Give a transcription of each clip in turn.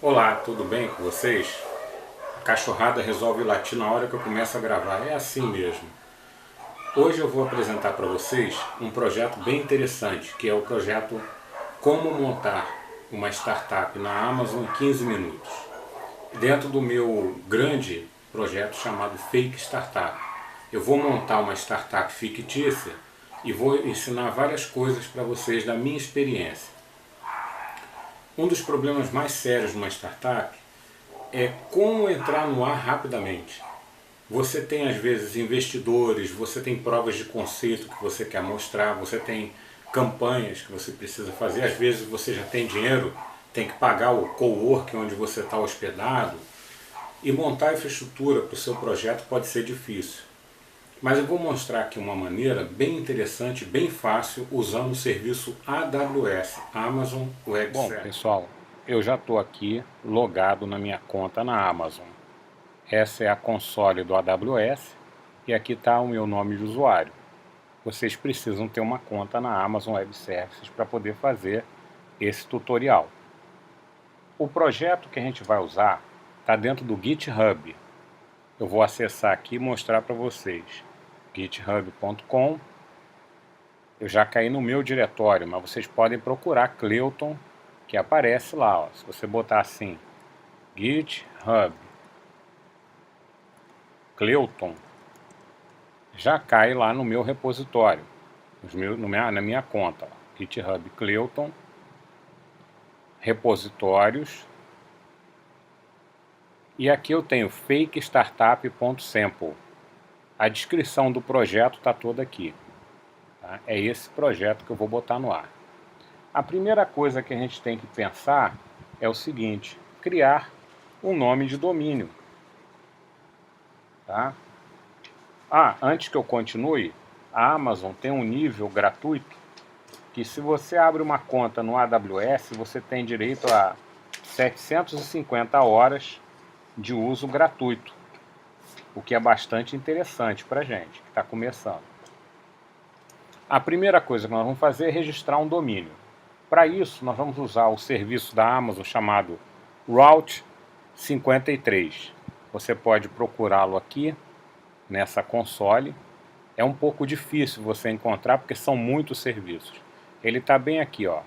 Olá, tudo bem com vocês? A cachorrada resolve latir na hora que eu começo a gravar, é assim mesmo. Hoje eu vou apresentar para vocês um projeto bem interessante, que é o projeto Como Montar uma Startup na Amazon em 15 minutos. Dentro do meu grande projeto chamado Fake Startup. Eu vou montar uma startup fictícia e vou ensinar várias coisas para vocês da minha experiência. Um dos problemas mais sérios de uma startup é como entrar no ar rapidamente. Você tem às vezes investidores, você tem provas de conceito que você quer mostrar, você tem campanhas que você precisa fazer, às vezes você já tem dinheiro, tem que pagar o coworking onde você está hospedado, e montar a infraestrutura para o seu projeto pode ser difícil. Mas eu vou mostrar aqui uma maneira bem interessante, bem fácil, usando o serviço AWS, Amazon Web Services. Bom, pessoal, eu já estou aqui logado na minha conta na Amazon. Essa é a console do AWS e aqui está o meu nome de usuário. Vocês precisam ter uma conta na Amazon Web Services para poder fazer esse tutorial. O projeto que a gente vai usar está dentro do GitHub. Eu vou acessar aqui e mostrar para vocês. github.com. Eu já caí no meu diretório, mas vocês podem procurar Cleuton, que aparece lá. Ó. Se você botar assim, GitHub Cleuton, já cai lá no meu repositório, na minha conta. Ó. GitHub Cleuton, repositórios, e aqui eu tenho fakestartup.sample. A descrição do projeto está toda aqui. Tá? É esse projeto que eu vou botar no ar. A primeira coisa que a gente tem que pensar é o seguinte: criar um nome de domínio. Tá? Antes que eu continue, a Amazon tem um nível gratuito que, se você abre uma conta no AWS, você tem direito a 750 horas de uso gratuito, o que é bastante interessante para a gente que está começando. A primeira coisa que nós vamos fazer é registrar um domínio. Para isso, nós vamos usar o serviço da Amazon chamado Route 53. Você pode procurá-lo aqui nessa console. É um pouco difícil você encontrar porque são muitos serviços. Ele está bem aqui, ó,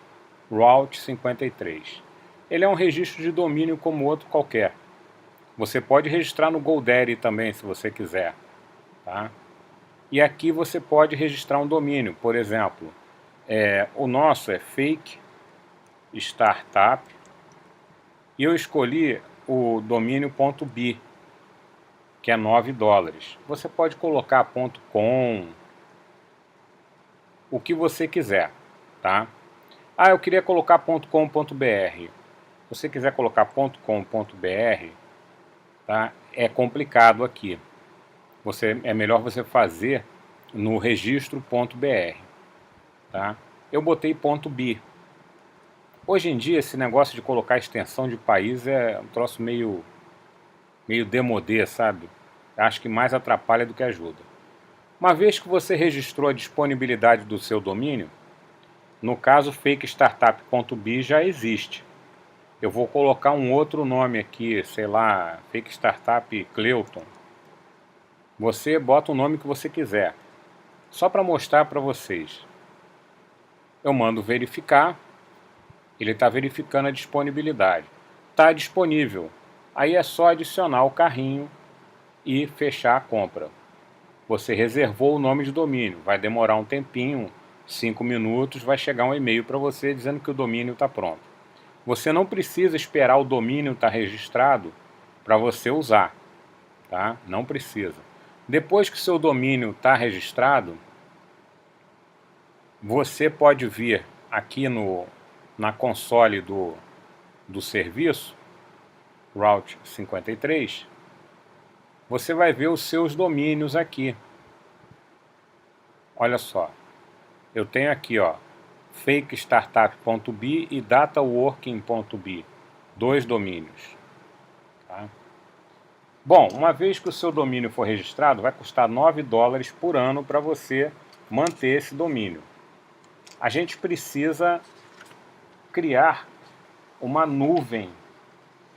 Route 53. Ele é um registro de domínio como outro qualquer. Você pode registrar no GoDaddy também, se você quiser. Tá? E aqui você pode registrar um domínio. Por exemplo, o nosso é Fake Startup. E eu escolhi o domínio .b, que é $9. Você pode colocar .com, o que você quiser. Tá? Eu queria colocar .com.br. Se você quiser colocar .com.br, tá? É complicado aqui. É melhor você fazer no registro.br. Tá? Eu botei .b. Hoje em dia esse negócio de colocar extensão de país é um troço meio demodê, sabe? Acho que mais atrapalha do que ajuda. Uma vez que você registrou a disponibilidade do seu domínio, no caso fakestartup.b já existe. Eu vou colocar um outro nome aqui, sei lá, Fake Startup Cleuton. Você bota o nome que você quiser. Só para mostrar para vocês. Eu mando verificar. Ele está verificando a disponibilidade. Está disponível. Aí é só adicionar o carrinho e fechar a compra. Você reservou o nome de domínio. Vai demorar um tempinho, 5 minutos, vai chegar um e-mail para você dizendo que o domínio está pronto. Você não precisa esperar o domínio estar registrado para você usar. Tá? Não precisa. Depois que o seu domínio está registrado, você pode vir aqui na console do serviço, Route 53, você vai ver os seus domínios aqui. Olha só, eu tenho aqui, ó, fakestartup.b e dataworking.b, 2 domínios. Tá? Bom, uma vez que o seu domínio for registrado, vai custar $9 por ano para você manter esse domínio. A gente precisa criar uma nuvem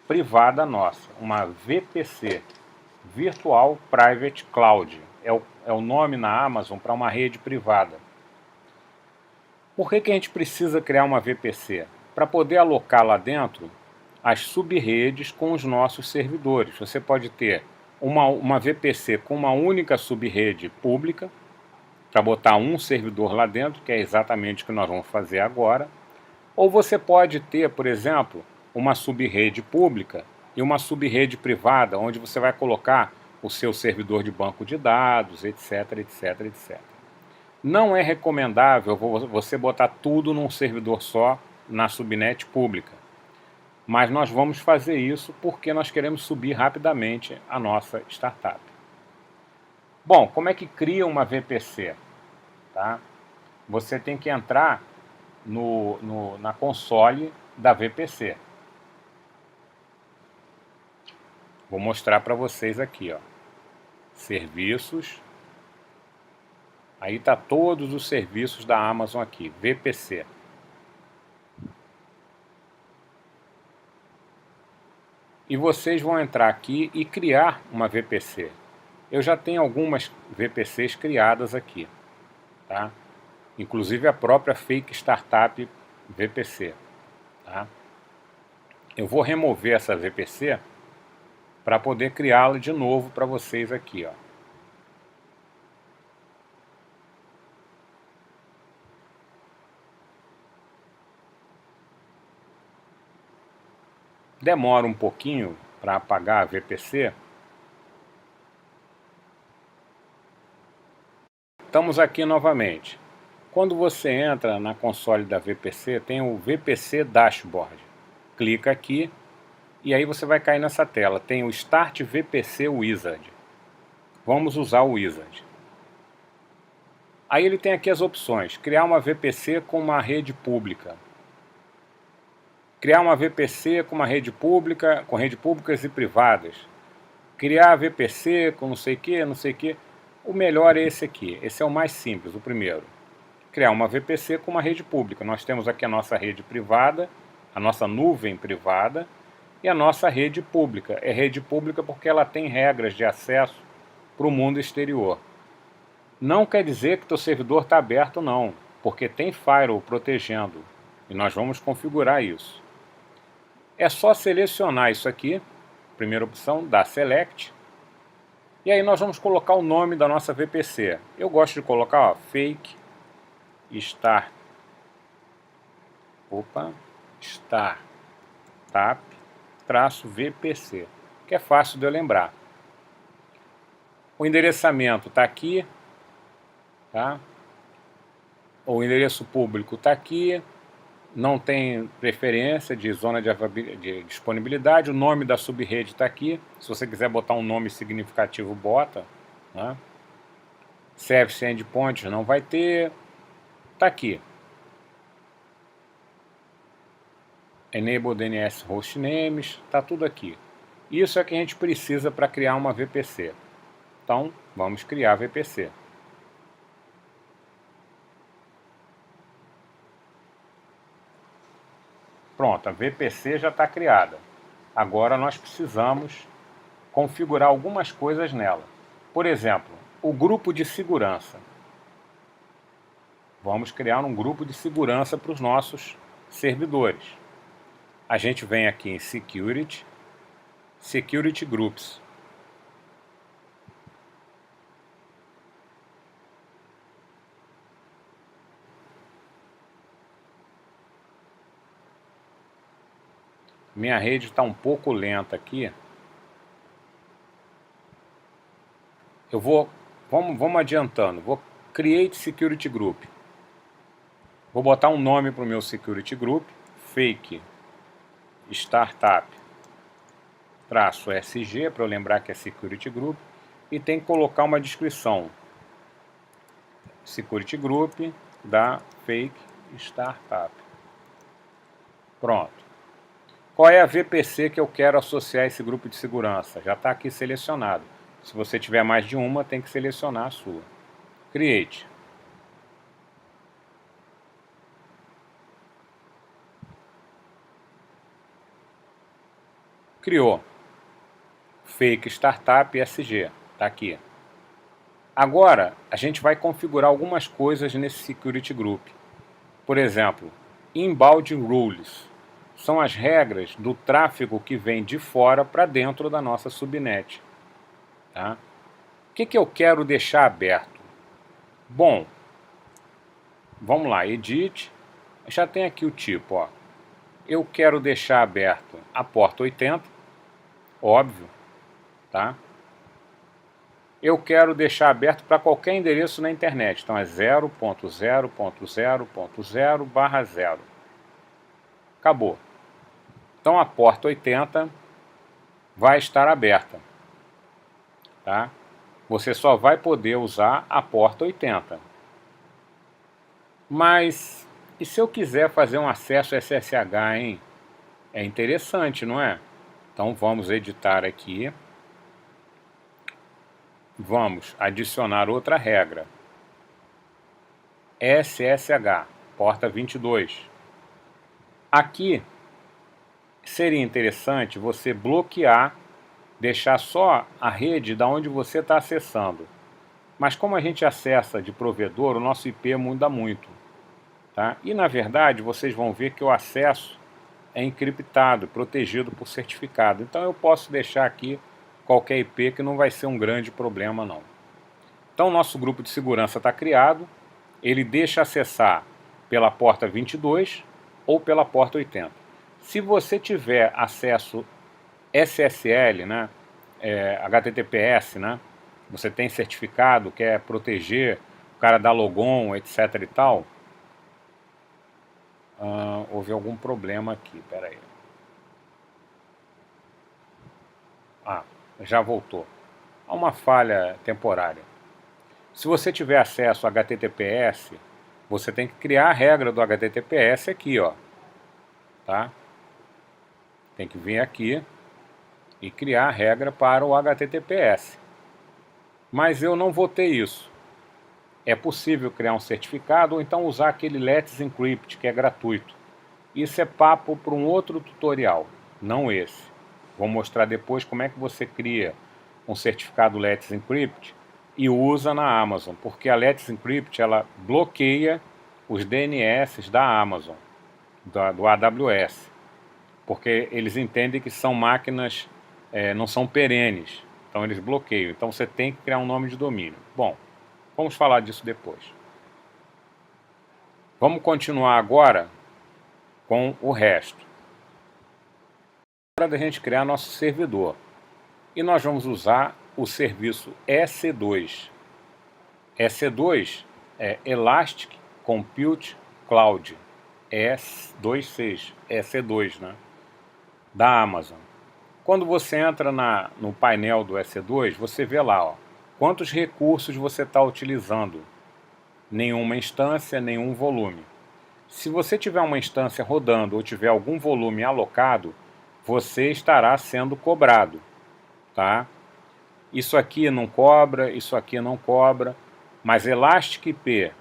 privada nossa, uma VPC, Virtual Private Cloud, é o nome na Amazon para uma rede privada. Por que a gente precisa criar uma VPC? Para poder alocar lá dentro as sub-redes com os nossos servidores. Você pode ter uma VPC com uma única sub-rede pública, para botar um servidor lá dentro, que é exatamente o que nós vamos fazer agora. Ou você pode ter, por exemplo, uma sub-rede pública e uma sub-rede privada, onde você vai colocar o seu servidor de banco de dados, etc, etc, etc. Não é recomendável você botar tudo num servidor só na subnet pública. Mas nós vamos fazer isso porque nós queremos subir rapidamente a nossa startup. Bom, como é que cria uma VPC? Tá? Você tem que entrar na console da VPC. Vou mostrar para vocês aqui, ó. Serviços. Aí tá todos os serviços da Amazon aqui, VPC. E vocês vão entrar aqui e criar uma VPC. Eu já tenho algumas VPCs criadas aqui, tá? Inclusive a própria Fake Startup VPC, tá? Eu vou remover essa VPC para poder criá-la de novo para vocês aqui, ó. Demora um pouquinho para apagar a VPC. Estamos aqui novamente. Quando você entra na console da VPC, tem o VPC Dashboard. Clica aqui e aí você vai cair nessa tela. Tem o Start VPC Wizard. Vamos usar o Wizard. Aí ele tem aqui as opções. Criar uma VPC com uma rede pública. Criar uma VPC com uma rede pública, com redes públicas e privadas. Criar VPC com não sei o que, não sei o que. O melhor é esse aqui. Esse é o mais simples, o primeiro. Criar uma VPC com uma rede pública. Nós temos aqui a nossa rede privada, a nossa nuvem privada e a nossa rede pública. É rede pública porque ela tem regras de acesso para o mundo exterior. Não quer dizer que teu servidor está aberto, não, porque tem firewall protegendo e nós vamos configurar isso. É só selecionar isso aqui, primeira opção, dar Select, e aí nós vamos colocar o nome da nossa VPC. Eu gosto de colocar, ó, Fake Startup VPC, que é fácil de eu lembrar. O endereçamento está aqui, tá? O endereço público está aqui. Não tem preferência de zona de disponibilidade. O nome da subrede está aqui. Se você quiser botar um nome significativo, bota, né? Service Endpoint não vai ter. Está aqui. Enable DNS Hostnames. Está tudo aqui. Isso é que a gente precisa para criar uma VPC. Então, vamos criar a VPC. Pronto, a VPC já está criada. Agora nós precisamos configurar algumas coisas nela. Por exemplo, o grupo de segurança. Vamos criar um grupo de segurança para os nossos servidores. A gente vem aqui em Security, Security Groups. Minha rede está um pouco lenta aqui. Vamos adiantando. Vou Create Security Group. Vou botar um nome para o meu Security Group. Fake Startup -SG, para eu lembrar que é Security Group. E tem que colocar uma descrição. Security Group da Fake Startup. Pronto. Qual é a VPC que eu quero associar a esse grupo de segurança? Já está aqui selecionado. Se você tiver mais de uma, tem que selecionar a sua. Create. Criou. Fake Startup SG. Está aqui. Agora, a gente vai configurar algumas coisas nesse Security Group. Por exemplo, Inbound Rules. São as regras do tráfego que vem de fora para dentro da nossa subnet. Tá? O que eu quero deixar aberto? Bom, vamos lá, Edit. Já tem aqui o tipo, ó. Eu quero deixar aberto a porta 80, óbvio, tá? Eu quero deixar aberto para qualquer endereço na internet, então é 0.0.0.0/0. Acabou. Então a porta 80 vai estar aberta, tá? Você só vai poder usar a porta 80. Mas e se eu quiser fazer um acesso SSH, hein? É interessante, não é? Então vamos editar aqui. Vamos adicionar outra regra. SSH, porta 22. Aqui seria interessante você bloquear, deixar só a rede da onde você está acessando. Mas como a gente acessa de provedor, o nosso IP muda muito. Tá? E na verdade vocês vão ver que o acesso é encriptado, protegido por certificado. Então eu posso deixar aqui qualquer IP que não vai ser um grande problema não. Então o nosso grupo de segurança está criado, ele deixa acessar pela porta 22 ou pela porta 80. Se você tiver acesso SSL, né, HTTPS, né, você tem certificado, quer proteger, o cara dá logon, etc e tal, houve algum problema aqui, peraí. Já voltou. Há uma falha temporária. Se você tiver acesso a HTTPS, você tem que criar a regra do HTTPS aqui, ó. Tá? Tem que vir aqui e criar a regra para o HTTPS. Mas eu não vou ter isso. É possível criar um certificado ou então usar aquele Let's Encrypt, que é gratuito. Isso é papo para um outro tutorial, não esse. Vou mostrar depois como é que você cria um certificado Let's Encrypt e usa na Amazon, porque a Let's Encrypt ela bloqueia os DNS da Amazon, do AWS, porque eles entendem que são máquinas, não são perenes, então eles bloqueiam. Então você tem que criar um nome de domínio. Bom, vamos falar disso depois. Vamos continuar agora com o resto. É hora da gente criar nosso servidor. E nós vamos usar o serviço EC2. EC2 é Elastic Compute Cloud. EC2, EC2, né? Da Amazon. Quando você entra no painel do EC2, você vê lá, ó, quantos recursos você está utilizando. Nenhuma instância, nenhum volume. Se você tiver uma instância rodando ou tiver algum volume alocado, você estará sendo cobrado, tá? Isso aqui não cobra, isso aqui não cobra, mas Elastic IP,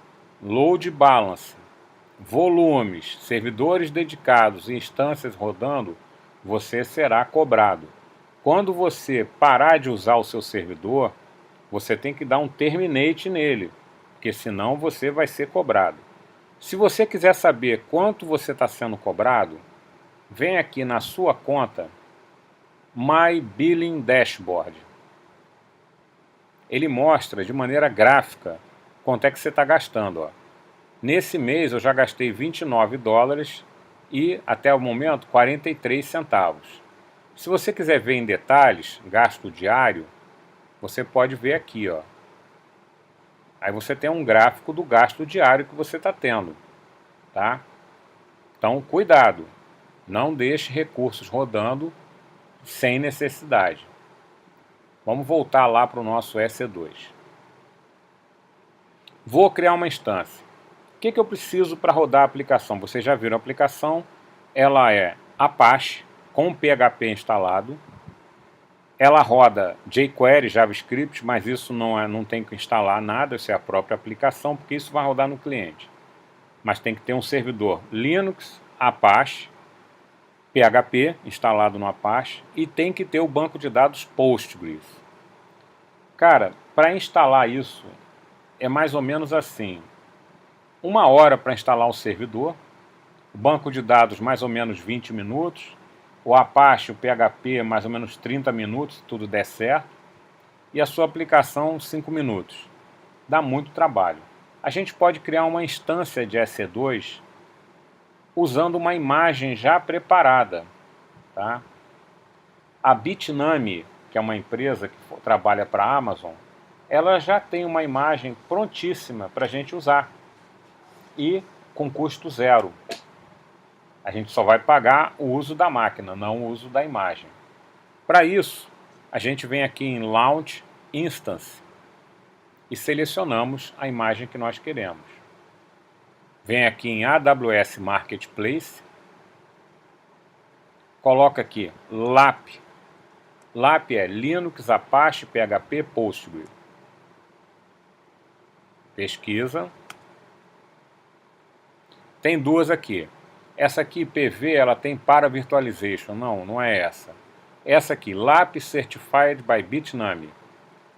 Load Balance, volumes, servidores dedicados e instâncias rodando, você será cobrado. Quando você parar de usar o seu servidor, você tem que dar um terminate nele, porque senão você vai ser cobrado. Se você quiser saber quanto você está sendo cobrado, vem aqui na sua conta My Billing Dashboard. Ele mostra de maneira gráfica quanto é que você está gastando. Ó. Nesse mês eu já gastei $29 e até o momento 43 centavos. Se você quiser ver em detalhes, gasto diário, você pode ver aqui, ó. Aí você tem um gráfico do gasto diário que você está tendo, tá? Então, cuidado, não deixe recursos rodando sem necessidade. Vamos voltar lá para o nosso EC2. Vou criar uma instância. O que eu preciso para rodar a aplicação? Vocês já viram a aplicação, ela é Apache com PHP instalado. Ela roda jQuery, JavaScript, mas isso não tem que instalar nada, isso é a própria aplicação, porque isso vai rodar no cliente. Mas tem que ter um servidor Linux, Apache, PHP instalado no Apache e tem que ter o banco de dados Postgres. Cara, para instalar isso é mais ou menos assim: 1 hora para instalar o servidor, o banco de dados mais ou menos 20 minutos, o Apache, o PHP mais ou menos 30 minutos, se tudo der certo, e a sua aplicação 5 minutos. Dá muito trabalho. A gente pode criar uma instância de EC2 usando uma imagem já preparada, tá? A Bitnami, que é uma empresa que trabalha para a Amazon, ela já tem uma imagem prontíssima para a gente usar e com custo zero. A gente só vai pagar o uso da máquina, não o uso da imagem. Para isso, a gente vem aqui em Launch Instance e selecionamos a imagem que nós queremos. Vem aqui em AWS Marketplace, coloca aqui LAP. LAP é Linux, Apache, PHP, Postgres. Pesquisa. Tem duas aqui. Essa aqui, PV, ela tem para virtualization. Não, não é essa. Essa aqui, LAP Certified by Bitnami.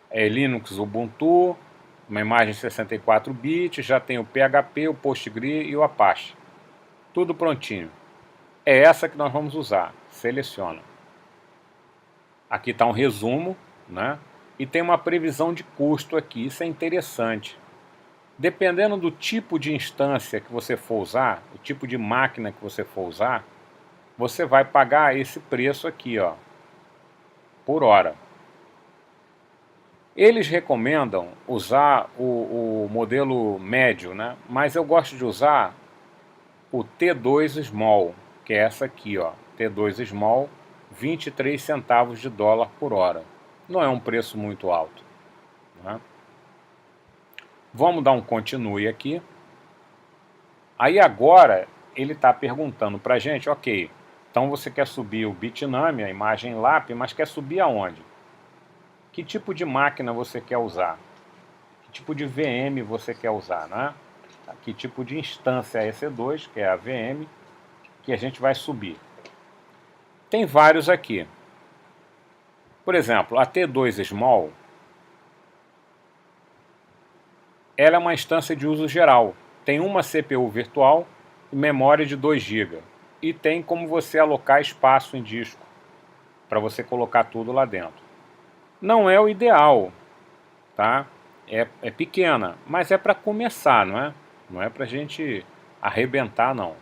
É Linux Ubuntu, uma imagem 64 bits, já tem o PHP, o Postgres e o Apache. Tudo prontinho. É essa que nós vamos usar. Seleciona. Aqui está um resumo, né? E tem uma previsão de custo aqui. Isso é interessante. Dependendo do tipo de instância que você for usar, o tipo de máquina que você for usar, você vai pagar esse preço aqui, ó, por hora. Eles recomendam usar o modelo médio, né? Mas eu gosto de usar o T2 Small, que é essa aqui, ó, T2 Small, 23 centavos de dólar por hora. Não é um preço muito alto, né? Vamos dar um continue aqui. Aí agora ele está perguntando para a gente, ok, então você quer subir o Bitnami, a imagem LAP, mas quer subir aonde? Que tipo de máquina você quer usar? Que tipo de VM você quer usar, né? Que tipo de instância EC2, que é a VM, que a gente vai subir? Tem vários aqui. Por exemplo, a T2 Small, ela é uma instância de uso geral. Tem uma CPU virtual e memória de 2 GB. E tem como você alocar espaço em disco, para você colocar tudo lá dentro. Não é o ideal, tá? É pequena, mas é para começar, não é? Não é para a gente arrebentar, não.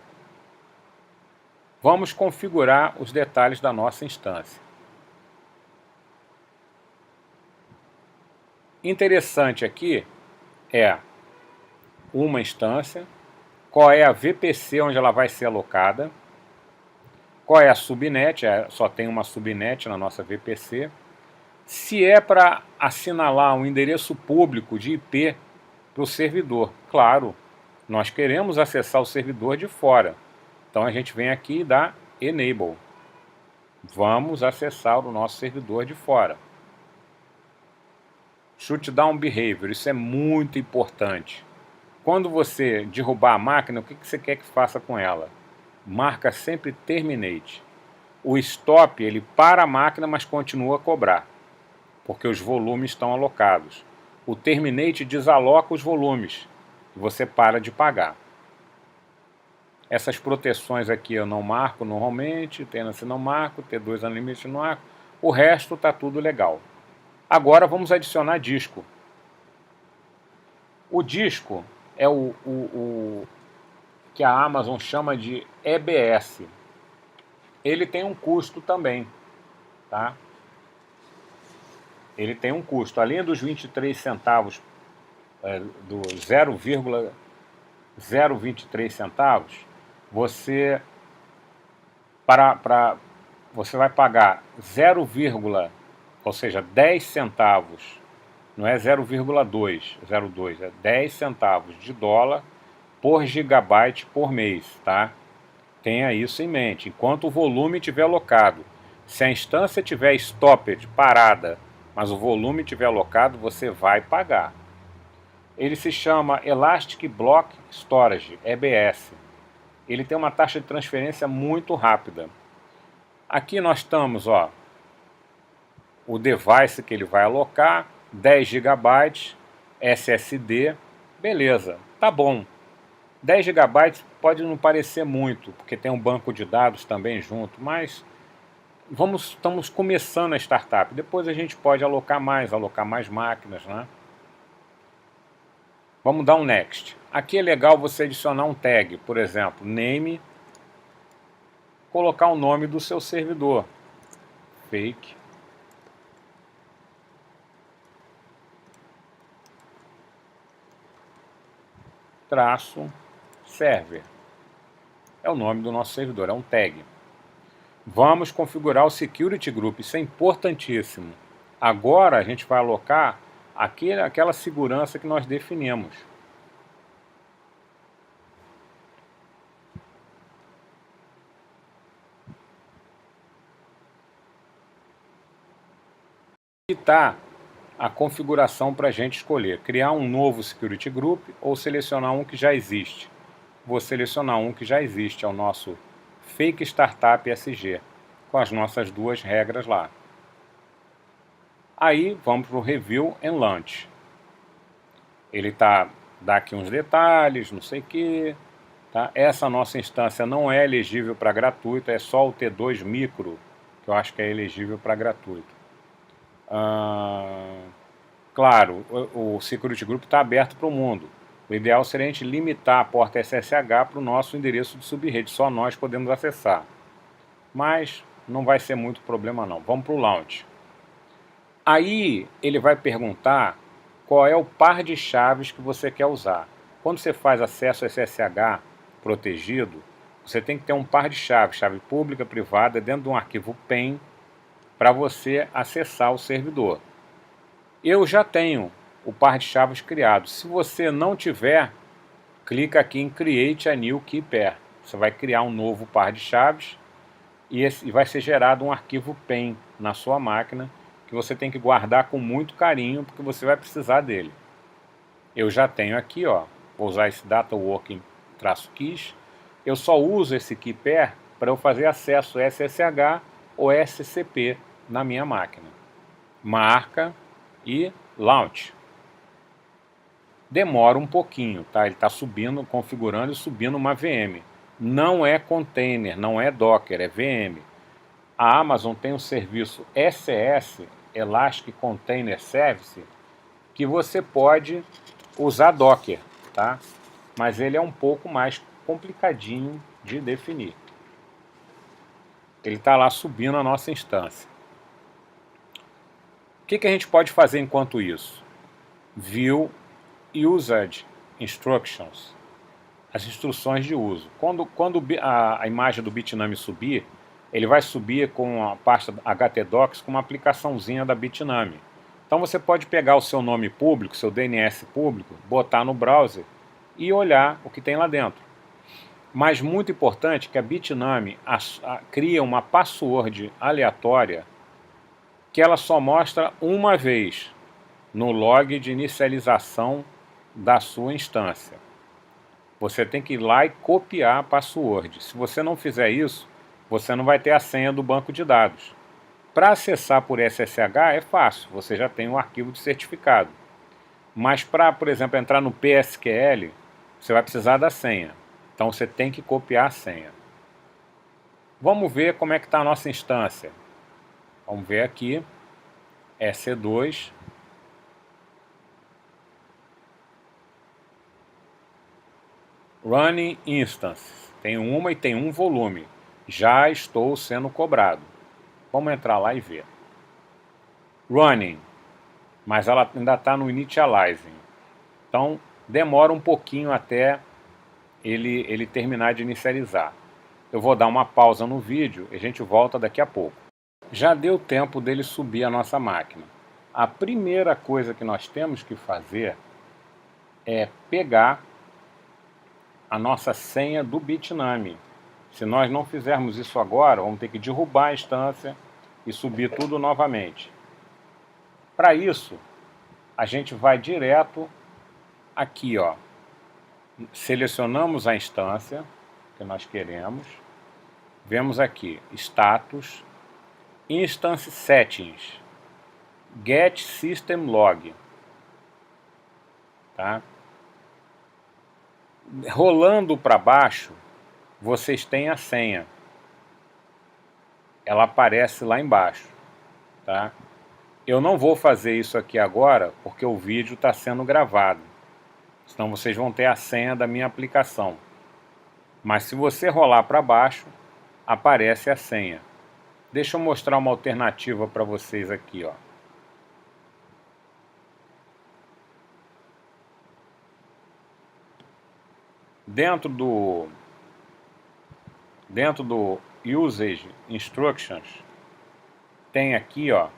Vamos configurar os detalhes da nossa instância. Interessante aqui é uma instância, qual é a VPC onde ela vai ser alocada, qual é a subnet, só tem uma subnet na nossa VPC, se é para assinalar um endereço público de IP para o servidor. Claro, nós queremos acessar o servidor de fora, então a gente vem aqui e dá Enable. Vamos acessar o nosso servidor de fora. Shutdown Behavior, isso é muito importante. Quando você derrubar a máquina, o que você quer que faça com ela? Marca sempre Terminate. O Stop, ele para a máquina, mas continua a cobrar, porque os volumes estão alocados. O Terminate desaloca os volumes e você para de pagar. Essas proteções aqui eu não marco normalmente, Tenancy não marco, T2 Unlimited não marco, o resto está tudo legal. Agora vamos adicionar disco. O disco é o que a Amazon chama de EBS. Ele tem um custo também, tá? Ele tem um custo, além dos 23 centavos, do 0,023 centavos, você você vai pagar 0, ou seja, 10 centavos, não é 0,202, é 10 centavos de dólar por gigabyte por mês, tá? Tenha isso em mente, enquanto o volume estiver alocado. Se a instância estiver stopped, parada, mas o volume estiver alocado, você vai pagar. Ele se chama Elastic Block Storage, EBS. Ele tem uma taxa de transferência muito rápida. Aqui nós estamos, ó, o device que ele vai alocar, 10 GB, SSD, beleza, tá bom. 10 GB pode não parecer muito, porque tem um banco de dados também junto, mas estamos começando a startup. Depois a gente pode alocar mais máquinas, né? Vamos dar um next. Aqui é legal você adicionar um tag, por exemplo, name, colocar o nome do seu servidor, fake, traço, server. É o nome do nosso servidor, é um tag. Vamos configurar o Security Group, isso é importantíssimo. Agora a gente vai alocar aquela segurança que nós definimos. Aqui está a configuração para a gente escolher, criar um novo Security Group ou selecionar um que já existe. Vou selecionar um que já existe, é o nosso Fake Startup SG, com as nossas duas regras lá. Aí vamos para o Review and Launch. Ele dá aqui uns detalhes, não sei o que. Tá? Essa nossa instância não é elegível para gratuito, é só o T2 Micro, que eu acho que é elegível para gratuito. Claro, o Security Group está aberto para o mundo. O ideal seria a gente limitar a porta SSH para o nosso endereço de subrede, só nós podemos acessar. Mas não vai ser muito problema não. Vamos para o Launch. Aí ele vai perguntar qual é o par de chaves que você quer usar. Quando você faz acesso SSH protegido, você tem que ter um par de chaves, chave pública, privada, dentro de um arquivo PEN, para você acessar o servidor. Eu já tenho o par de chaves criado. Se você não tiver, clica aqui em Create a New Key Pair. Você vai criar um novo par de chaves e vai ser gerado um arquivo PEN na sua máquina que você tem que guardar com muito carinho porque você vai precisar dele. Eu já tenho aqui, ó, vou usar esse Data Working-Keys. Eu só uso esse Key Pair para eu fazer acesso SSH ou SCP na minha máquina. Marca e Launch. Demora um pouquinho, tá? Ele está subindo, configurando e subindo uma VM. Não é container, não é Docker, é VM. A Amazon tem um serviço ECS, Elastic Container Service, que você pode usar Docker, tá? Mas ele é um pouco mais complicadinho de definir. Ele está lá subindo a nossa instância. O que a gente pode fazer enquanto isso? View Usage Instructions, as instruções de uso. Quando a imagem do Bitnami subir, ele vai subir com a pasta htdocs com uma aplicaçãozinha da Bitnami. Então você pode pegar o seu nome público, seu DNS público, botar no browser e olhar o que tem lá dentro. Mas muito importante que a Bitnami cria uma password aleatória que ela só mostra uma vez no log de inicialização da sua instância. Você tem que ir lá e copiar a password. Se você não fizer isso, você não vai ter a senha do banco de dados. Para acessar por SSH é fácil, você já tem um arquivo de certificado. Mas para, por exemplo, entrar no PSQL, você vai precisar da senha. Então você tem que copiar a senha. Vamos ver como é que está a nossa instância. Vamos ver aqui, EC2. Running Instances. Tem uma e tem um volume. Já estou sendo cobrado. Vamos entrar lá e ver. Running. Mas ela ainda está no Initializing. Então demora um pouquinho até ele terminar de inicializar. Eu vou dar uma pausa no vídeo e a gente volta daqui a pouco. Já deu tempo dele subir a nossa máquina. A primeira coisa que nós temos que fazer é pegar a nossa senha do Bitnami. Se nós não fizermos isso agora, vamos ter que derrubar a instância e subir tudo novamente. Para isso, a gente vai direto aqui, ó. Selecionamos a instância que nós queremos. Vemos aqui, status, Instance Settings, Get System Log, tá? Rolando para baixo, vocês têm a senha. Ela aparece lá embaixo, tá? Eu não vou fazer isso aqui agora, porque o vídeo está sendo gravado. Senão vocês vão ter a senha da minha aplicação. Mas se você rolar para baixo, aparece a senha. Deixa eu mostrar uma alternativa para vocês aqui, ó. Dentro do Usage Instructions, tem aqui, ó,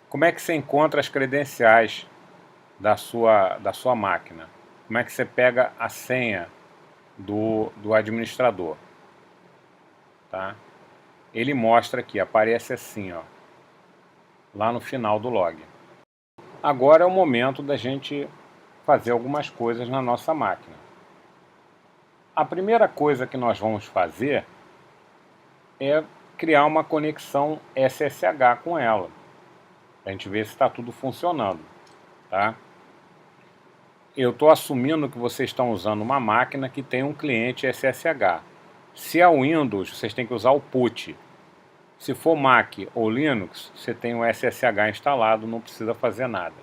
como é que você encontra as credenciais da sua máquina. Como é que você pega a senha do administrador, tá? Ele mostra aqui, aparece assim, ó, lá no final do log. Agora é o momento da gente fazer algumas coisas na nossa máquina. A primeira coisa que nós vamos fazer é criar uma conexão SSH com ela. A gente ver se está tudo funcionando, tá? Eu estou assumindo que vocês estão usando uma máquina que tem um cliente SSH. Se é o Windows, vocês têm que usar o PUT. Se for Mac ou Linux, você tem o SSH instalado, não precisa fazer nada.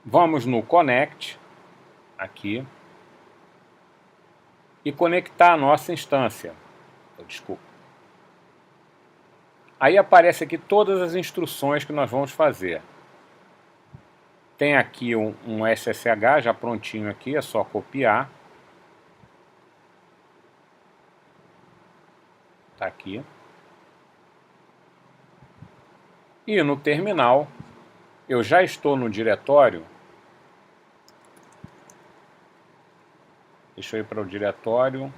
Vamos no Connect, aqui, e conectar a nossa instância. Desculpa. Aí aparece aqui todas as instruções que nós vamos fazer. Tem aqui um SSH já prontinho aqui, é só copiar. Tá aqui. E no terminal, eu já estou no diretório. Deixa eu ir para o diretório.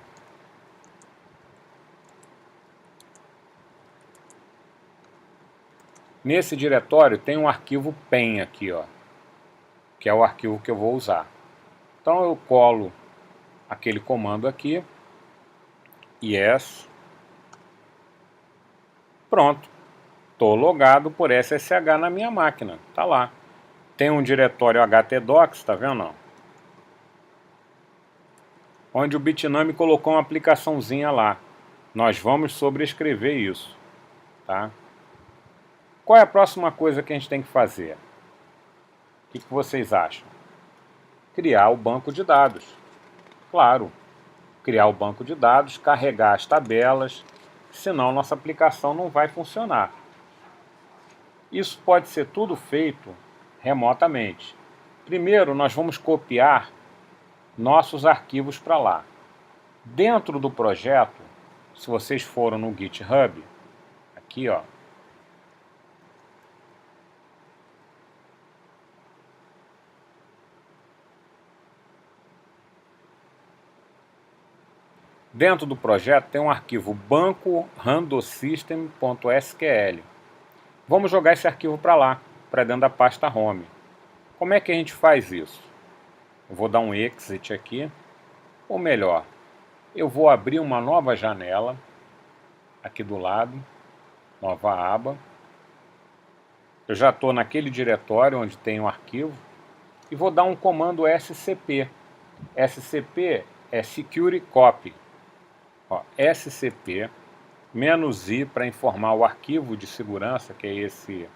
Nesse diretório tem um arquivo PEN aqui, ó, que é o arquivo que eu vou usar. Então eu colo aquele comando aqui, yes, pronto, estou logado por SSH na minha máquina, tá lá. Tem um diretório htdocs, tá vendo? Não? Onde o Bitnami colocou uma aplicaçãozinha lá. Nós vamos sobrescrever isso, tá? Qual é a próxima coisa que a gente tem que fazer? O que vocês acham? Criar o banco de dados. Claro, criar o banco de dados, carregar as tabelas, senão nossa aplicação não vai funcionar. Isso pode ser tudo feito remotamente. Primeiro, nós vamos copiar nossos arquivos para lá. Dentro do projeto, se vocês foram no GitHub, aqui, ó, dentro do projeto tem um arquivo banco randosystem.sql. Vamos jogar esse arquivo para lá, para dentro da pasta home. Como é que a gente faz isso? Eu vou dar um exit aqui, ou melhor, eu vou abrir uma nova janela, aqui do lado, nova aba. Eu já estou naquele diretório onde tem o arquivo, e vou dar um comando scp. scp é security copy. Ó, scp -i para informar o arquivo de segurança, que é esse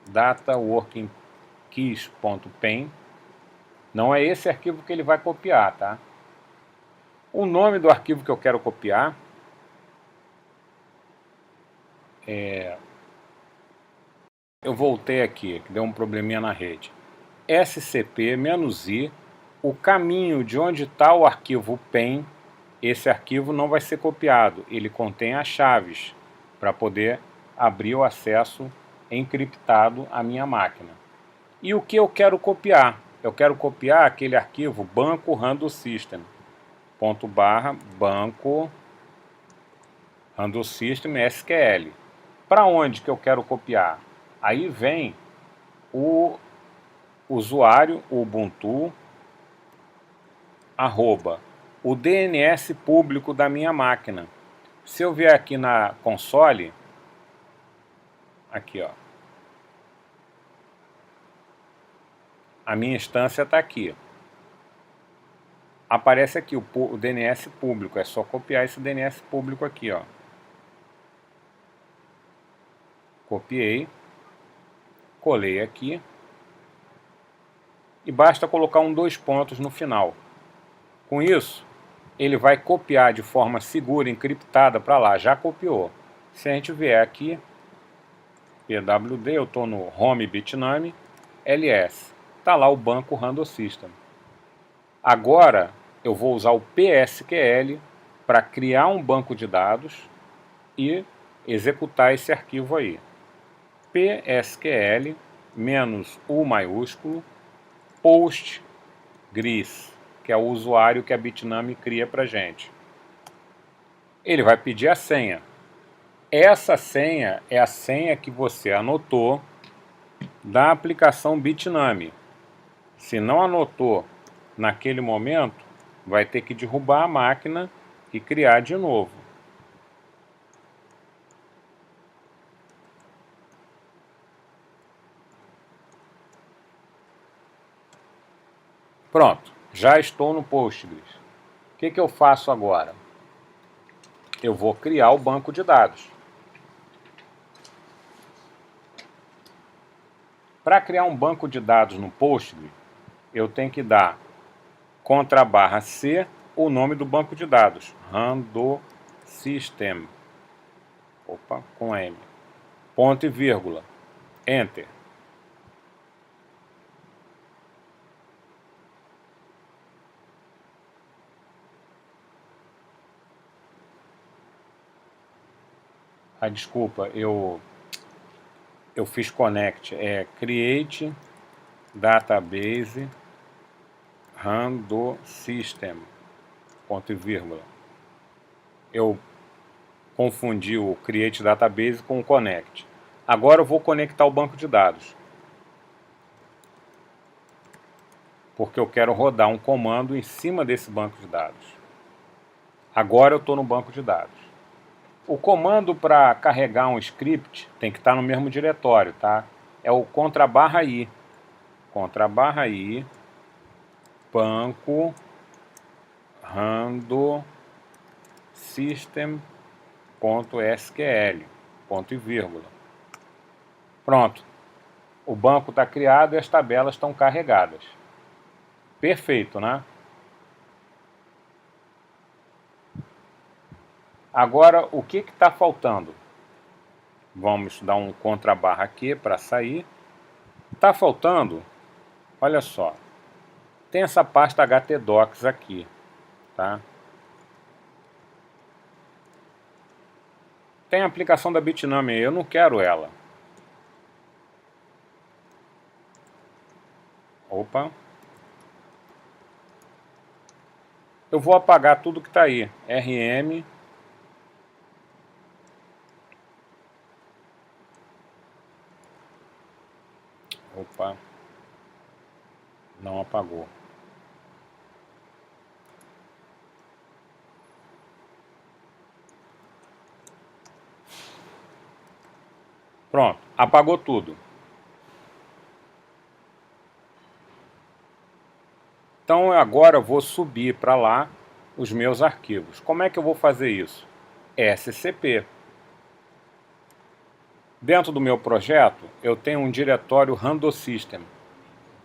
dataworkingkeys.pen. Não é esse arquivo que ele vai copiar, tá? O nome do arquivo que eu quero copiar eu voltei aqui, que deu um probleminha na rede. scp -i, o caminho de onde está o arquivo pen. Esse arquivo não vai ser copiado, ele contém as chaves para poder abrir o acesso encriptado à minha máquina. E o que eu quero copiar? Eu quero copiar aquele arquivo banco randosystem, banco randosystem SQL. Para onde que eu quero copiar? Aí vem o usuário, o Ubuntu, arroba o DNS público da minha máquina. Se eu vier aqui na console, aqui ó, a minha instância está aqui. Aparece aqui o DNS público, é só copiar esse DNS público aqui, ó. Copiei, colei aqui e basta colocar um 2 pontos no final. Com isso, ele vai copiar de forma segura, encriptada para lá, já copiou. Se a gente vier aqui, pwd, eu estou no home bitnami, ls, está lá o banco Random System. Agora eu vou usar o PSQL para criar um banco de dados e executar esse arquivo aí. PSQL -u maiúsculo postgres, que é o usuário que a Bitnami cria para gente. Ele vai pedir a senha. Essa senha é a senha que você anotou da aplicação Bitnami. Se não anotou naquele momento, vai ter que derrubar a máquina e criar de novo. Pronto, já estou no Postgres. O que eu faço agora? Eu vou criar o banco de dados. Para criar um banco de dados no Postgres, eu tenho que dar /c o nome do banco de dados, Random System, com M, ponto e vírgula, Enter. Desculpa, eu fiz connect, create database Random System, ponto e vírgula. Eu confundi o create database com o connect. Agora eu vou conectar o banco de dados, porque eu quero rodar um comando em cima desse banco de dados. Agora eu estou no banco de dados. O comando para carregar um script tem que estar no mesmo diretório, tá? É o /i, /i, banco random system.sql, ponto e vírgula. Pronto. O banco está criado e as tabelas estão carregadas. Perfeito, né? Agora, o que está faltando? Vamos dar um /barra aqui para sair. Está faltando, olha só, tem essa pasta htdocs aqui, tá? Tem a aplicação da Bitnami aí, eu não quero ela. Opa. Eu vou apagar tudo que está aí. RM. Opa. Não apagou. Pronto, apagou tudo. Então agora eu vou subir para lá os meus arquivos. Como é que eu vou fazer isso? SCP. Dentro do meu projeto, eu tenho um diretório Random System,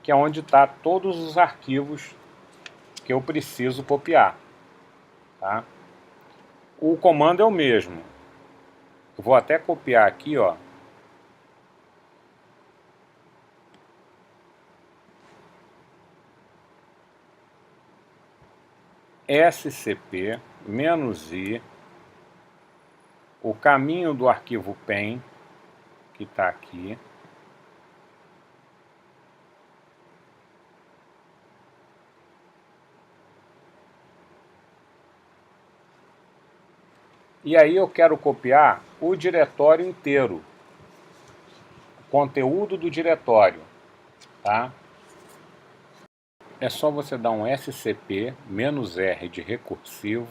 que é onde está todos os arquivos que eu preciso copiar. Tá? O comando é o mesmo. Eu vou até copiar aqui, ó. SCP-i, o caminho do arquivo PEN, que está aqui. E aí eu quero copiar o diretório inteiro, o conteúdo do diretório, tá? é só você dar um SCP, "-r" de recursivo,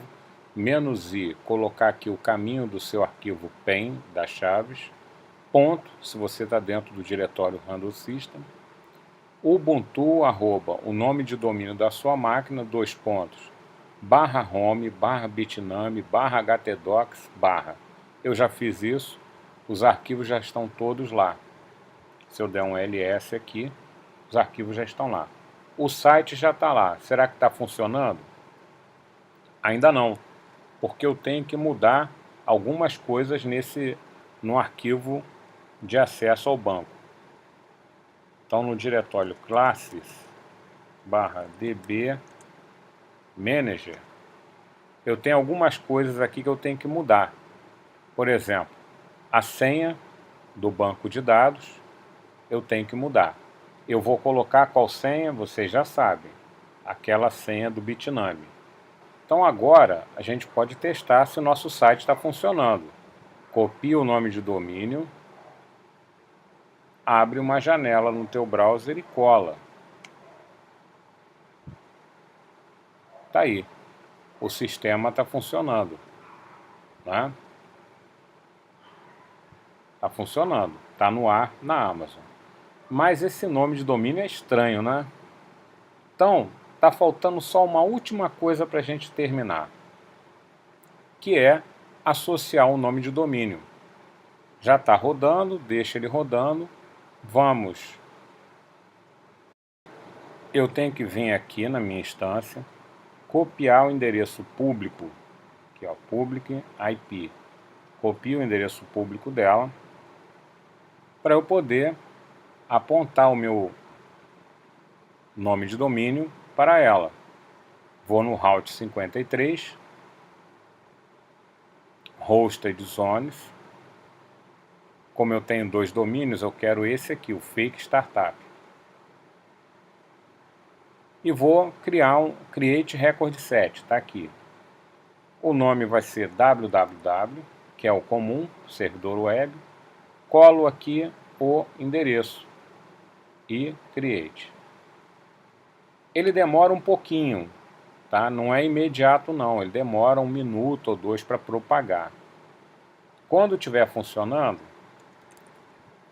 "-i", colocar aqui o caminho do seu arquivo PEN das chaves, ponto, se você está dentro do diretório Handle System, Ubuntu, o nome de domínio da sua máquina, dois pontos, /home, /bitnami, /htdocs, Eu já fiz isso, os arquivos já estão todos lá. Se eu der um ls aqui, os arquivos já estão lá. O site já está lá. Será que está funcionando? Ainda não, porque eu tenho que mudar algumas coisas no arquivo de acesso ao banco. Então, no diretório classes /db manager, eu tenho algumas coisas aqui que eu tenho que mudar. Por exemplo, a senha do banco de dados eu tenho que mudar. Eu vou colocar qual senha, vocês já sabem, aquela senha do Bitnami. Então agora a gente pode testar se o nosso site está funcionando. Copia o nome de domínio, abre uma janela no teu browser e cola. Tá aí, o sistema está funcionando, né? Está funcionando, está no ar na Amazon. Mas esse nome de domínio é estranho, né? Então, está faltando só uma última coisa para a gente terminar, que é associar o nome de domínio. Já está rodando, deixa ele rodando. Vamos. Eu tenho que vir aqui na minha instância, copiar o endereço público, aqui ó, public IP. Copio o endereço público dela, para eu poder apontar o meu nome de domínio para ela. Vou no Route 53, Hosted Zones. Como eu tenho dois domínios, eu quero esse aqui, o Fake Startup. E vou criar um Create Record Set, está aqui. O nome vai ser www, que é o comum, servidor web. Colo aqui o endereço e Create. Ele demora um pouquinho, tá? Não é imediato não, ele demora 1 minuto ou 2 para propagar. Quando estiver funcionando,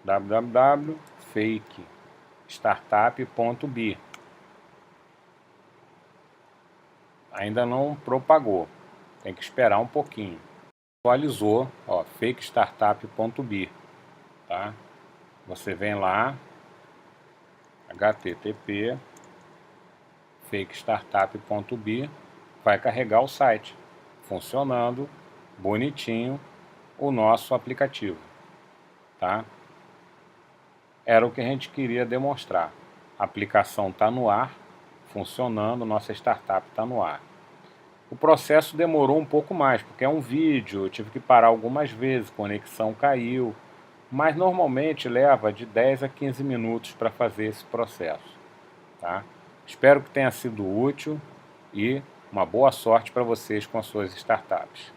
www.fakestartup.b. Ainda não propagou, tem que esperar um pouquinho. Atualizou, ó, fakestartup.b, tá? Você vem lá, http fakestartup.b, vai carregar o site, funcionando bonitinho o nosso aplicativo, tá? Era o que a gente queria demonstrar. A aplicação está no ar, funcionando, nossa startup está no ar. O processo demorou um pouco mais, porque é um vídeo, eu tive que parar algumas vezes, conexão caiu, mas normalmente leva de 10 a 15 minutos para fazer esse processo, tá? Espero que tenha sido útil e uma boa sorte para vocês com as suas startups.